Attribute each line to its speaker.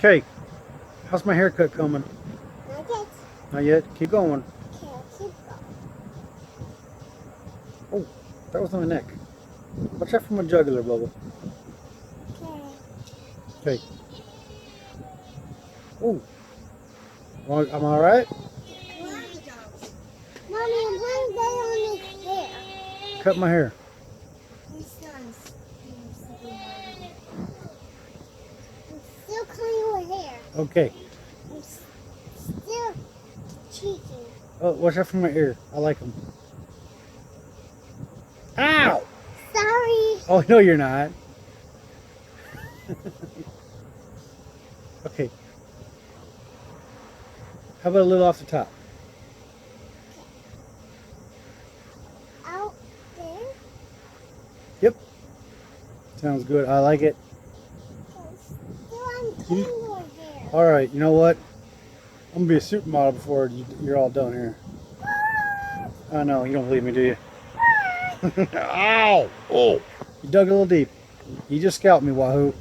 Speaker 1: Okay, how's my haircut coming?
Speaker 2: Not yet.
Speaker 1: Not yet. Keep going.
Speaker 2: Okay, I'll keep going.
Speaker 1: Oh, that was on my neck. Watch out for my jugular, Bubba.
Speaker 2: Okay.
Speaker 1: Okay. Oh, I'm all right.
Speaker 2: Mommy, I'm putting that on his hair.
Speaker 1: Cut my hair.
Speaker 2: I'm still cutting your hair.
Speaker 1: Okay.
Speaker 2: I'm still cheating.
Speaker 1: Oh, watch out for my ear. I like them. Ow!
Speaker 2: Sorry.
Speaker 1: Oh, no, you're not. Okay. How about a little off the top?
Speaker 2: Out there.
Speaker 1: Yep. Sounds good. I like it.
Speaker 2: Still I'm cutting your hair.
Speaker 1: All right. You know what? I'm gonna be a supermodel before you're all done here. I know. You don't believe me, do you? Ow! Oh! You dug a little deep. You just scalped me, Wahoo.